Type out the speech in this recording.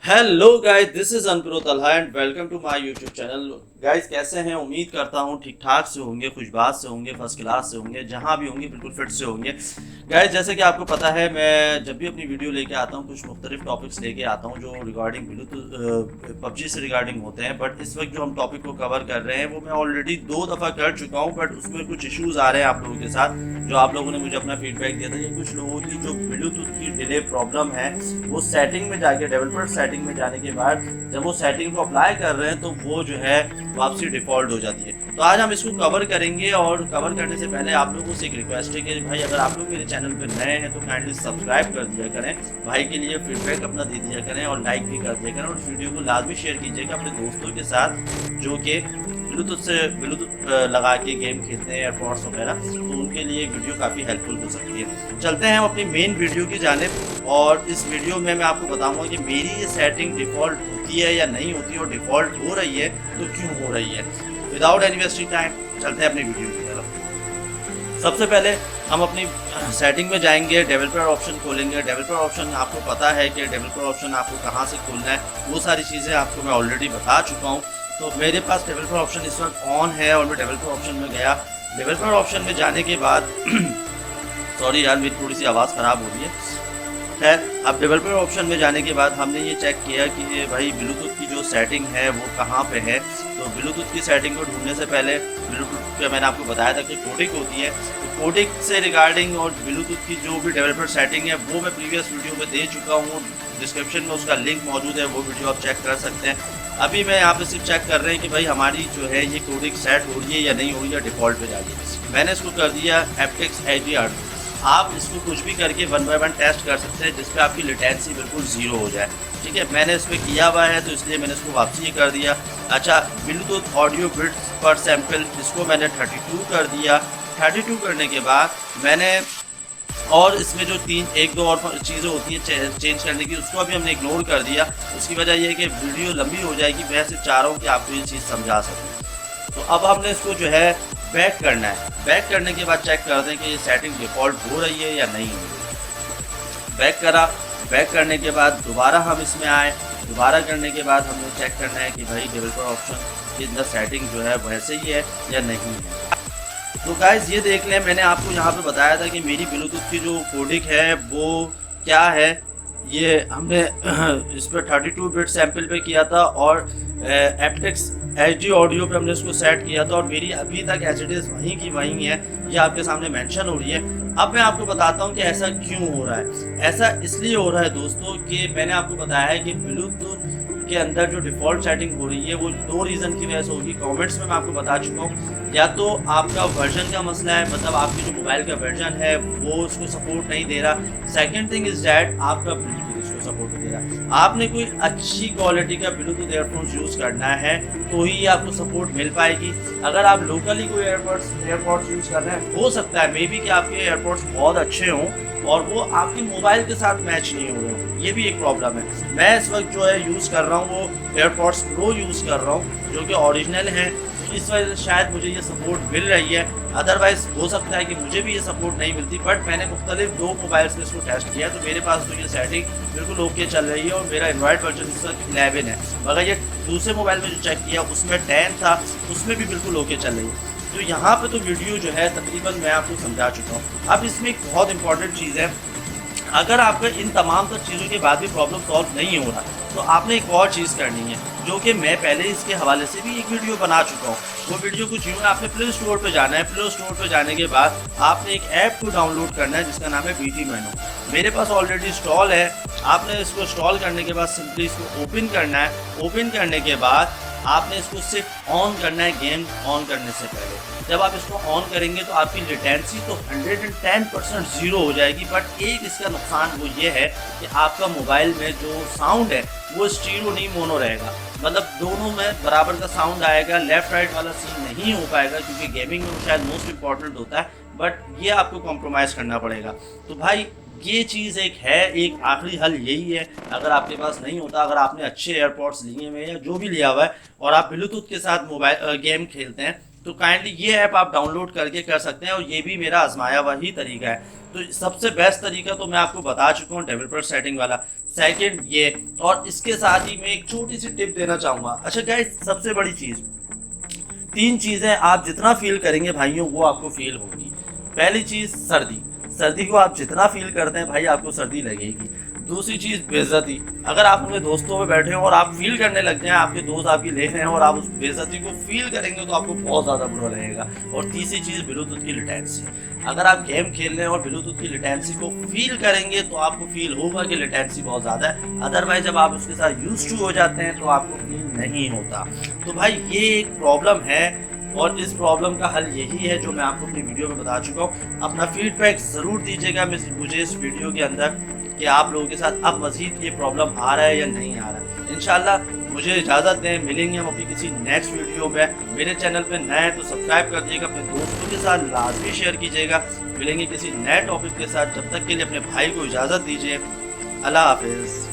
Hello guys, this is unprofessional and welcome to my YouTube channel. Guys कैसे हैं? उम्मीद करता हूं ठीक ठाक से होंगे, खुशबाश से होंगे, फर्स्ट क्लास से होंगे, जहां भी होंगे बिल्कुल फिट से होंगे। गाइस जैसे कि आपको पता है, मैं जब भी अपनी वीडियो लेके आता हूं कुछ मुख्तलिफ टॉपिक्स लेके आता हूं जो रिगार्डिंग ब्लूटूथ पबजी से रिगार्डिंग होते हैं। बट इस वक्त जो हम टॉपिक को कवर कर रहे हैं वो मैं ऑलरेडी 2 दफ़ा कर चुका हूँ, बट उसमें कुछ इशूज़ आ रहे हैं आप लोगों के साथ, जो आप लोगों ने मुझे अपना फीडबैक दिया था कि कुछ लोगों की जो ब्लूटूथ की डिले प्रॉब्लम है वो सेटिंग में जाके, डेवलपर सेटिंग में जाने के बाद जब वो सेटिंग को अप्लाई कर रहे हैं तो वो जो है वापसी डिफॉल्ट हो जाती है। तो आज हम इसको कवर करेंगे, और कवर करने से पहले आप लोगों से एक रिक्वेस्ट है कि भाई अगर आप लोग मेरे चैनल पर नए हैं तो काइंडली सब्सक्राइब कर दिया करें, भाई के लिए फीडबैक अपना दे दिया करें और लाइक भी कर दिया करें, और वीडियो को लाजमी शेयर कीजिएगा अपने दोस्तों के साथ जो कि ब्लूटूथ लगा के गेम खेलते हैं, एयरपॉड्स वगैरह, तो उनके लिए वीडियो काफ़ी हेल्पफुल हो सकती है। चलते हैं हम अपनी मेन वीडियो की जानिब, और इस वीडियो में मैं आपको बताऊंगा कि मेरी ये सेटिंग डिफ़ॉल्ट होती है या नहीं होती, और डिफ़ॉल्ट हो रही है तो क्यों हो रही है। विदाउट एनी वेस्टिंग टाइम चलते हैं अपनी वीडियो की तरफ। सबसे पहले हम अपनी सेटिंग में जाएंगे, डेवलपर ऑप्शन खोलेंगे। डेवलपर ऑप्शन आपको पता है कि डेवलपर ऑप्शन आपको कहाँ से खोलना है, वो सारी चीज़ें आपको मैं ऑलरेडी बता चुका हूँ। तो मेरे पास डेवलपर ऑप्शन इस वक्त ऑन है और मैं डेवलपर ऑप्शन में गया। डेवलपर ऑप्शन में जाने के बाद सॉरी यार, मेरी थोड़ी सी आवाज़ ख़राब हो रही है। खैर, अब डेवलपर ऑप्शन में जाने के बाद हमने ये चेक किया कि भाई ब्लूटूथ की जो सेटिंग है वो कहाँ पे है। तो ब्लूटूथ की सेटिंग को ढूंढने से पहले ब्लूटूथ का मैंने आपको बताया था कि कोडिंग होती है, तो कोडिंग से रिगार्डिंग और ब्लूटूथ की जो भी डेवलपर सेटिंग है वो मैं प्रीवियस वीडियो में दे चुका हूँ। डिस्क्रिप्शन में उसका लिंक मौजूद है, वो वीडियो आप चेक कर सकते हैं। अभी मैं यहाँ पे सिर्फ चेक कर रहे हैं कि भाई हमारी जो है ये कोडिंग सेट हो रही है या नहीं हो रही है, डिफ़ॉल्ट पे जाइए। मैंने इसको कर दिया एप्टेक्स Urdu। आप इसको कुछ भी करके 1 बाय 1 टेस्ट कर सकते हैं जिसपे आपकी लेटेंसी बिल्कुल ज़ीरो हो जाए। ठीक है, मैंने इस पर किया हुआ है तो इसलिए मैंने इसको वापसी कर दिया। अच्छा, ब्लूटूथ ऑडियो बिट्स पर सैम्पल, इसको मैंने 32 कर दिया। 32 करने के बाद मैंने, और इसमें जो एक दो और चीज़ें होती हैं चेंज करने की, उसको अभी हमने इग्नोर कर दिया। उसकी वजह यह है कि वीडियो लंबी हो जाएगी, मैं सिर्फ चाह रहा हूँ कि आपको ये चीज़ समझा सकूँ। तो अब हमने इसको जो है बैक करना है। बैक करने के बाद चेक करते हैं कि ये सेटिंग डिफ़ॉल्ट हो रही है या नहीं हो रही है। बैक करा। बैक करने के बाद दोबारा हम इसमें आए। दोबारा करने के बाद हमें चेक करना है कि भाई डेवलपर ऑप्शन के अंदर सेटिंग जो है वैसे ही है या नहीं है। तो गाइस ये देख लें, मैंने आपको यहाँ पे बताया था कि मेरी ब्लूटूथ की जो कोडिंग है वो क्या है। ये हमने इस पर 32 बिट सैम्पल पे किया था और एप्टेक्स HD ऑडियो पे हमने इसको सेट किया था, और मेरी अभी तक एचडीएस वहीं की वहीं है, ये आपके सामने मेंशन हो रही है। अब मैं आपको बताता हूँ कि ऐसा क्यों हो रहा है। ऐसा इसलिए हो रहा है दोस्तों कि मैंने आपको बताया है कि ब्लूटूथ के अंदर जो डिफ़ॉल्ट सेटिंग हो रही है वो 2 रीज़न की वजह से होगी। कमेंट्स में मैं आपको बता चुका हूँ, या तो आपका वर्जन का मसला है, मतलब आपकी जो मोबाइल का वर्जन है वो उसको सपोर्ट नहीं दे रहा। सेकंड थिंग इज़ दैट आपका ब्लूटूथ इसको सपोर्ट नहीं दे रहा। आपने कोई अच्छी क्वालिटी का ब्लूटूथ एयरफोन्स यूज़ करना है तो ही आपको सपोर्ट मिल पाएगी। अगर आप लोकली कोई एयरपॉड्स यूज़ कर रहे हैं, हो सकता है मे बी कि आपके एयरपॉड्स बहुत अच्छे हों और वो आपके मोबाइल के साथ मैच नहीं हो रहे हो, ये भी एक प्रॉब्लम है। मैं इस वक्त जो है यूज़ कर रहा हूँ वो एयरपॉड्स प्रो यूज़ कर रहा हूँ जो कि ओरिजिनल हैं, तो इस वजह से शायद मुझे ये सपोर्ट मिल रही है। अदरवाइज़ हो सकता है कि मुझे भी ये सपोर्ट नहीं मिलती। बट मैंने मुख्तलिफ 2 मोबाइल से इसको टेस्ट किया तो मेरे पास तो ये सेटिंग बिल्कुल ओके चल रही है, और मेरा एंड्रॉयड वर्जन इस वक्त 11 है। मगर ये दूसरे मोबाइल में जो चेक किया उसमें 10 था, उसमें भी बिल्कुल ओके चल रही है। तो यहाँ पे तो वीडियो जो है तकरीबन मैं आपको समझा चुका हूँ। अब इसमें एक बहुत इंपॉर्टेंट चीज़ है, अगर आपका इन तमाम तर चीज़ों के बाद भी प्रॉब्लम सॉल्व नहीं हो रहा तो आपने एक और चीज़ करनी है, जो कि मैं पहले इसके हवाले से भी एक वीडियो बना चुका हूँ। वो वीडियो कुछ यूँ है, आपने प्ले स्टोर पे जाना है। प्ले स्टोर पे जाने के बाद आपने एक ऐप को डाउनलोड करना है जिसका नाम है BGMI। मेरे पास ऑलरेडी इंस्टॉल है। आपने इसको इंस्टॉल करने के बाद सिंपली इसको ओपन करना है। ओपन करने के बाद आपने इसको सिर्फ ऑन करना है गेम ऑन करने से पहले। जब आप इसको ऑन करेंगे तो आपकी लेटेंसी तो 110% ज़ीरो हो जाएगी। बट एक इसका नुकसान वो ये है कि आपका मोबाइल में जो साउंड है वो स्टीरियो नहीं मोनो रहेगा, मतलब दोनों में बराबर का साउंड आएगा। लेफ़्ट राइट वाला सीन नहीं हो पाएगा क्योंकि गेमिंग में वो शायद मोस्ट इम्पॉर्टेंट होता है, बट ये आपको कॉम्प्रोमाइज़ करना पड़ेगा। तो भाई ये चीज़ एक है, एक आखिरी हल यही है। अगर आपके पास नहीं होता, अगर आपने अच्छे एयरपॉड्स लिए हुए या जो भी लिया हुआ है और आप ब्लूटूथ के साथ मोबाइल गेम खेलते हैं, तो काइंडली ये ऐप आप डाउनलोड करके कर सकते हैं, और ये भी मेरा आजमाया हुआ ही तरीका है। तो सबसे बेस्ट तरीका तो मैं आपको बता चुका हूँ डेवलपर सेटिंग वाला। सेकंड ये, और इसके साथ ही मैं एक छोटी सी टिप देना चाहूँगा। अच्छा गाइस, सबसे बड़ी चीज़, 3 चीज़ें आप जितना फील करेंगे भाइयों वो आपको फील होगी। पहली चीज़ सर्दी, सर्दी को आप जितना फील करते हैं भाई आपको सर्दी लगेगी। दूसरी चीज़ बेइज्जती, अगर आप अपने दोस्तों में बैठे हो और आप फील करने लग जाएं आपके दोस्त आपकी ले रहे हैं और आप उस बेइज्जती को फील करेंगे तो आपको बहुत ज़्यादा बुरा लगेगा। और तीसरी चीज़ ब्लूटूथ की लेटेंसी, अगर आप गेम खेल रहे हैं और ब्लूटूथ की लेटेंसी को फील करेंगे तो आपको फील होगा कि लेटेंसी बहुत ज़्यादा है। अदरवाइज जब आप उसके साथ यूज टू हो जाते हैं तो आपको फील नहीं होता। तो भाई ये एक प्रॉब्लम है और इस प्रॉब्लम का हल यही है जो मैं आपको अपनी वीडियो में बता चुका हूँ। अपना फीडबैक ज़रूर दीजिएगा मुझे इस वीडियो के अंदर कि आप लोगों के साथ अब मज़ीद ये प्रॉब्लम आ रहा है या नहीं आ रहा है। इंशाल्लाह मुझे इजाज़त दें, मिलेंगे हम अपनी किसी नेक्स्ट वीडियो में। मेरे चैनल पे नए हैं तो सब्सक्राइब कर दीजिएगा, अपने दोस्तों के साथ लाजमी शेयर कीजिएगा। मिलेंगे किसी नए टॉपिक के साथ, जब तक के लिए अपने भाई को इजाज़त दीजिए। अल्लाह हाफिज़।